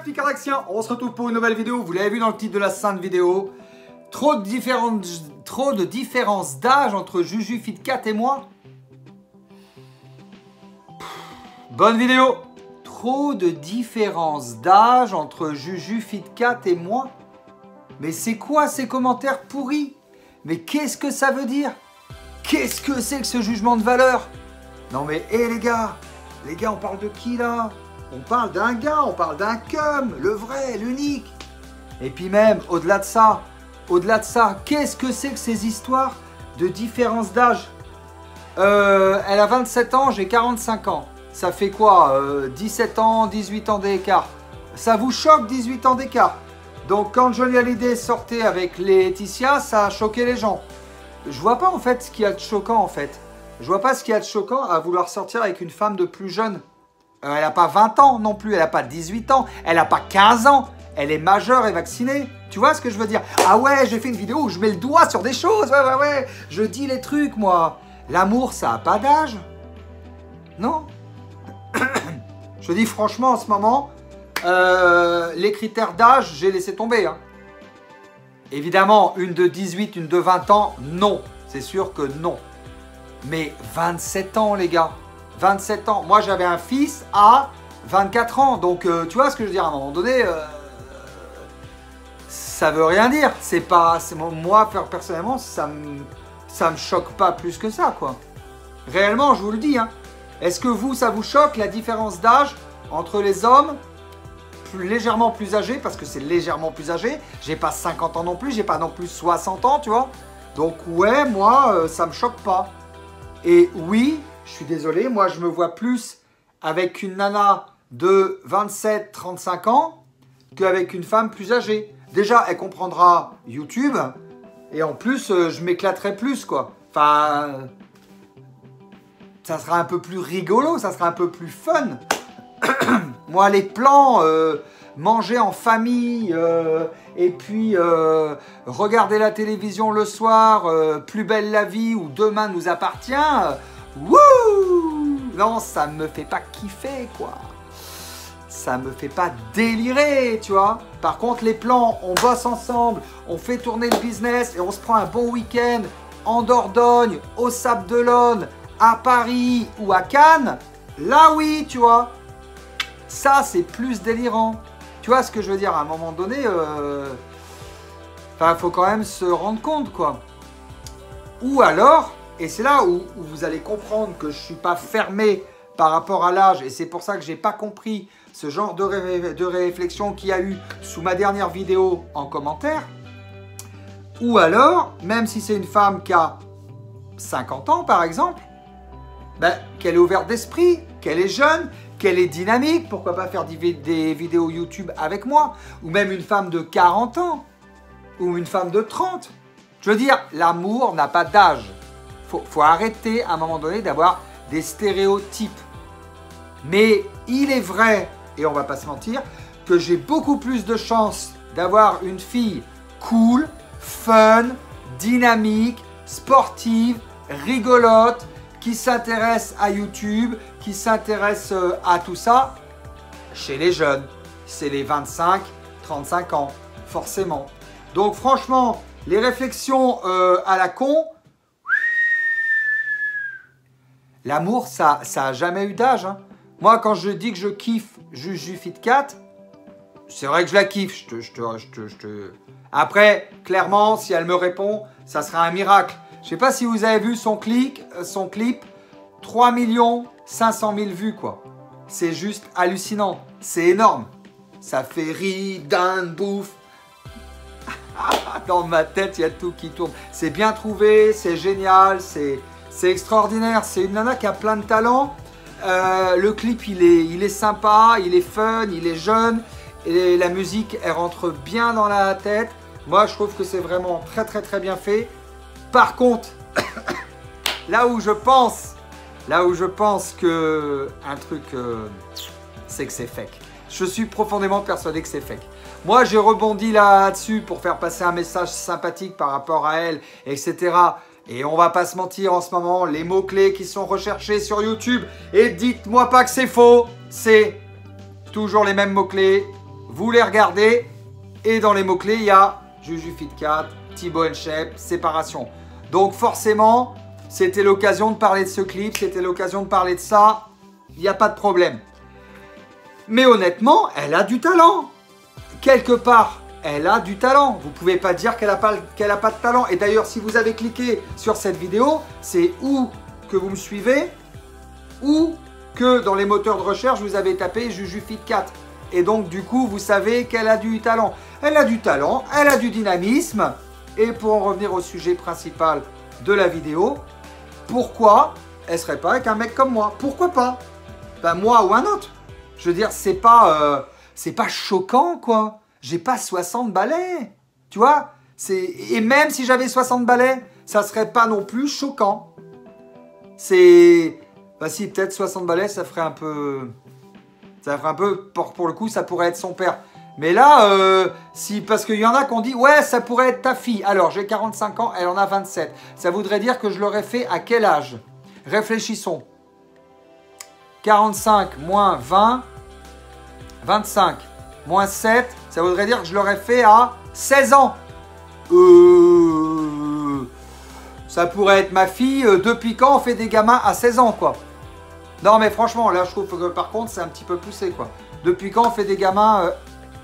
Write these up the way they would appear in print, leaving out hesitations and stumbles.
petits Cardaxiens, on se retrouve pour une nouvelle vidéo. Vous l'avez vu dans le titre de la sainte vidéo. Trop de différences d'âge entre JujuFit4 et moi. Bonne vidéo. Trop de différences d'âge entre JujuFit4 et moi. Mais c'est quoi ces commentaires pourris? Mais qu'est-ce que ça veut dire? Qu'est-ce que c'est que ce jugement de valeur? Non mais, hé les gars, on parle de qui là? On parle d'un gars, on parle d'un cum, le vrai, l'unique. Et puis même, au-delà de ça, qu'est-ce que c'est que ces histoires de différence d'âge? Elle a 27 ans, j'ai 45 ans. Ça fait quoi 17 ans, 18 ans d'écart. Ça vous choque 18 ans d'écart? Donc quand Johnny Hallyday sortait avec Laetitia, ça a choqué les gens. Je vois pas en fait ce qu'il y a de choquant en fait. Je vois pas ce qu'il y a de choquant à vouloir sortir avec une femme de plus jeune. Elle n'a pas 20 ans non plus, elle n'a pas 18 ans, elle n'a pas 15 ans. Elle est majeure et vaccinée. Tu vois ce que je veux dire? Ah ouais, j'ai fait une vidéo où je mets le doigt sur des choses. Ouais. Je dis les trucs, moi. L'amour, ça n'a pas d'âge. Non. Je dis franchement, en ce moment, les critères d'âge, j'ai laissé tomber. Hein. Évidemment, une de 18, une de 20 ans, non. C'est sûr que non. Mais 27 ans, les gars. 27 ans. Moi, j'avais un fils à 24 ans. Donc, tu vois ce que je veux dire? À un moment donné, ça veut rien dire. C'est pas... Moi, personnellement, ça me choque pas plus que ça, quoi. Réellement, je vous le dis. Hein. Est-ce que vous, ça vous choque, la différence d'âge entre les hommes légèrement plus âgés? Parce que c'est légèrement plus âgé. J'ai pas 50 ans non plus. J'ai pas non plus 60 ans, tu vois. Donc, ouais, moi, ça me choque pas. Et oui... Je suis désolé, moi je me vois plus avec une nana de 27-35 ans qu'avec une femme plus âgée. Déjà, elle comprendra YouTube et en plus, je m'éclaterai plus quoi. Enfin, ça sera un peu plus rigolo, ça sera un peu plus fun. Moi, les plans, manger en famille et puis regarder la télévision le soir, Plus belle la vie ou Demain nous appartient... Wouh! Non, ça me fait pas kiffer, quoi. Ça me fait pas délirer, tu vois. Par contre, les plans, on bosse ensemble, on fait tourner le business et on se prend un bon week-end en Dordogne, au Sable d'Olonne, à Paris ou à Cannes. Là, oui, tu vois. Ça, c'est plus délirant. Tu vois ce que je veux dire? À un moment donné, faut quand même se rendre compte, quoi. Ou alors... Et c'est là où vous allez comprendre que je ne suis pas fermé par rapport à l'âge. Et c'est pour ça que je n'ai pas compris ce genre de réflexion qu'il y a eu sous ma dernière vidéo en commentaire. Ou alors, même si c'est une femme qui a 50 ans par exemple, qu'elle est ouverte d'esprit, qu'elle est jeune, qu'elle est dynamique. Pourquoi pas faire des vidéos YouTube avec moi? Ou même une femme de 40 ans. Ou une femme de 30. Je veux dire, l'amour n'a pas d'âge. Faut arrêter à un moment donné d'avoir des stéréotypes. Mais il est vrai, et on va pas se mentir, que j'ai beaucoup plus de chances d'avoir une fille cool, fun, dynamique, sportive, rigolote, qui s'intéresse à YouTube, qui s'intéresse à tout ça, chez les jeunes. C'est les 25-35 ans, forcément. Donc franchement, les réflexions à la con, l'amour, ça a jamais eu d'âge. Hein. Moi, quand je dis que je kiffe JujuFit4, c'est vrai que je la kiffe. Après, clairement, si elle me répond, ça sera un miracle. Je sais pas si vous avez vu son clip, 3 500 000 vues, quoi. C'est juste hallucinant. C'est énorme. Ça fait rire, dinde, bouffe. Dans ma tête, il y a tout qui tourne. C'est bien trouvé, c'est génial, c'est extraordinaire, c'est une nana qui a plein de talent. Le clip, il est sympa, il est fun, il est jeune. Et la musique, elle rentre bien dans la tête. Moi, je trouve que c'est vraiment très bien fait. Par contre, là où je pense que un truc, c'est que c'est fake. Je suis profondément persuadé que c'est fake. Moi, j'ai rebondi là-dessus pour faire passer un message sympathique par rapport à elle, etc. Et on va pas se mentir en ce moment, les mots-clés qui sont recherchés sur YouTube, et dites-moi pas que c'est faux, c'est toujours les mêmes mots-clés, vous les regardez. Et dans les mots-clés, il y a Juju Fit Cat, Thibaut InShape, séparation. Donc forcément, c'était l'occasion de parler de ce clip, c'était l'occasion de parler de ça. Il n'y a pas de problème. Mais honnêtement, elle a du talent. Quelque part, elle a du talent. Vous ne pouvez pas dire qu'elle n'a pas de talent. Et d'ailleurs, si vous avez cliqué sur cette vidéo, c'est ou que vous me suivez, ou que dans les moteurs de recherche, vous avez tapé Juju Fit Cat. Et donc, du coup, vous savez qu'elle a du talent. Elle a du talent, elle a du dynamisme. Et pour en revenir au sujet principal de la vidéo, pourquoi elle ne serait pas avec un mec comme moi? Pourquoi pas? Ben, moi ou un autre. Je veux dire, c'est pas choquant, quoi. J'ai pas 60 balais. Tu vois? Et même si j'avais 60 balais, ça serait pas non plus choquant. Bah si, peut-être 60 balais, ça ferait un peu... pour le coup, ça pourrait être son père. Mais là, parce qu'il y en a qui ont dit, ouais, ça pourrait être ta fille. Alors, j'ai 45 ans, elle en a 27. Ça voudrait dire que je l'aurais fait à quel âge? Réfléchissons. 45 moins 20, 25 moins 7, ça voudrait dire que je l'aurais fait à 16 ans. Ça pourrait être ma fille. Depuis quand on fait des gamins à 16 ans, quoi? Non, mais franchement, là, je trouve que par contre, c'est un petit peu poussé, quoi. Depuis quand on fait des gamins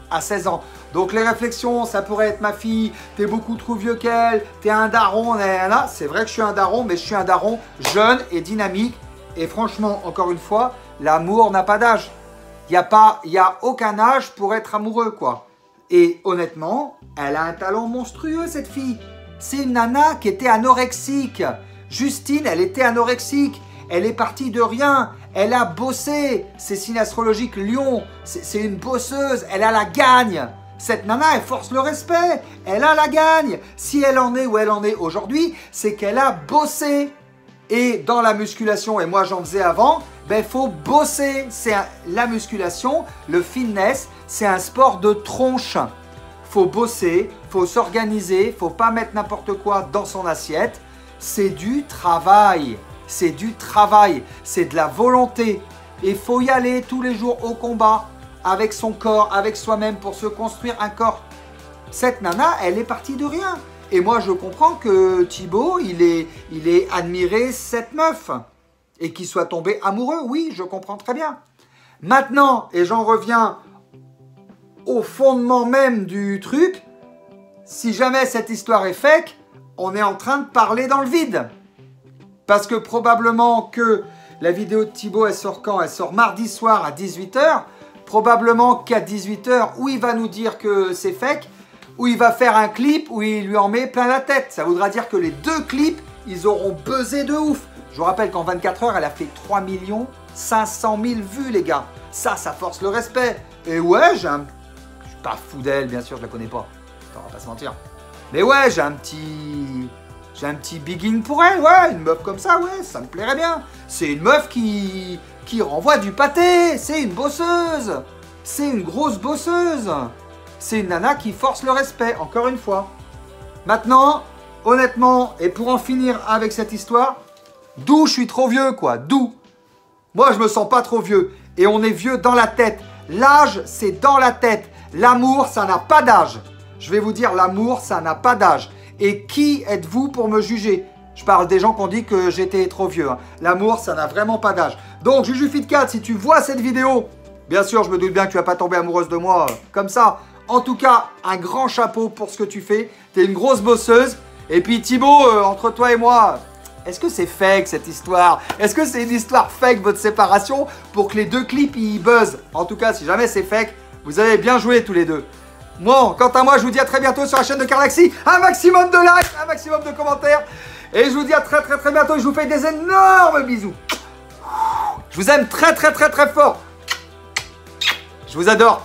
à 16 ans? Donc, les réflexions, ça pourrait être ma fille, t'es beaucoup trop vieux qu'elle, t'es un daron, là. C'est vrai que je suis un daron, mais je suis un daron jeune et dynamique. Et franchement, encore une fois, l'amour n'a pas d'âge. Il n'y a aucun âge pour être amoureux, quoi. Et honnêtement, elle a un talent monstrueux, cette fille. C'est une nana qui était anorexique. Justine, elle était anorexique. Elle est partie de rien. Elle a bossé. C'est signe astrologique Lion. C'est une bosseuse. Elle a la gagne. Cette nana, elle force le respect. Elle a la gagne. Si elle en est où elle en est aujourd'hui, c'est qu'elle a bossé. Et dans la musculation, et moi j'en faisais avant, ben faut bosser. La musculation, le fitness, c'est un sport de tronche. Faut bosser, faut s'organiser, faut pas mettre n'importe quoi dans son assiette. C'est du travail. C'est du travail. C'est de la volonté. Et il faut y aller tous les jours au combat avec son corps, avec soi-même pour se construire un corps. Cette nana, elle est partie de rien. Et moi, je comprends que Thibaut, il est admiré cette meuf. Et qu'il soit tombé amoureux. Oui, je comprends très bien. Maintenant, et j'en reviens au fondement même du truc, si jamais cette histoire est fake, on est en train de parler dans le vide. Parce que probablement que la vidéo de Thibaut, elle sort quand? Elle sort mardi soir à 18 h. Probablement qu'à 18 h, où il va nous dire que c'est fake, où il va faire un clip où il lui en met plein la tête. Ça voudra dire que les deux clips, ils auront buzzé de ouf. Je vous rappelle qu'en 24 heures, elle a fait 3 500 000 vues, les gars. Ça force le respect. Et ouais, je suis pas fou d'elle, bien sûr, je la connais pas. On va pas se mentir. Mais ouais, j'ai un petit bigging pour elle, ouais. Une meuf comme ça, ouais, ça me plairait bien. C'est une meuf qui renvoie du pâté. C'est une bosseuse. C'est une grosse bosseuse. C'est une nana qui force le respect, encore une fois. Maintenant, honnêtement, et pour en finir avec cette histoire, d'où je suis trop vieux, quoi, d'où? Moi, je me sens pas trop vieux. Et on est vieux dans la tête. L'âge, c'est dans la tête. L'amour, ça n'a pas d'âge. Je vais vous dire, l'amour, ça n'a pas d'âge. Et qui êtes-vous pour me juger? Je parle des gens qui ont dit que j'étais trop vieux. Hein. L'amour, ça n'a vraiment pas d'âge. Donc, Juju Fit Cat, si tu vois cette vidéo, bien sûr, je me doute bien que tu vas pas tomber amoureuse de moi comme ça. En tout cas, un grand chapeau pour ce que tu fais. Tu es une grosse bosseuse. Et puis Thibaut, entre toi et moi, est-ce que c'est fake cette histoire? Est-ce que c'est une histoire fake, votre séparation, pour que les deux clips ils buzzent? En tout cas, si jamais c'est fake, vous avez bien joué tous les deux. Bon, quant à moi, je vous dis à très bientôt sur la chaîne de Carlaxy. Un maximum de likes, un maximum de commentaires. Et je vous dis à très bientôt. Je vous fais des énormes bisous. Je vous aime très fort. Je vous adore.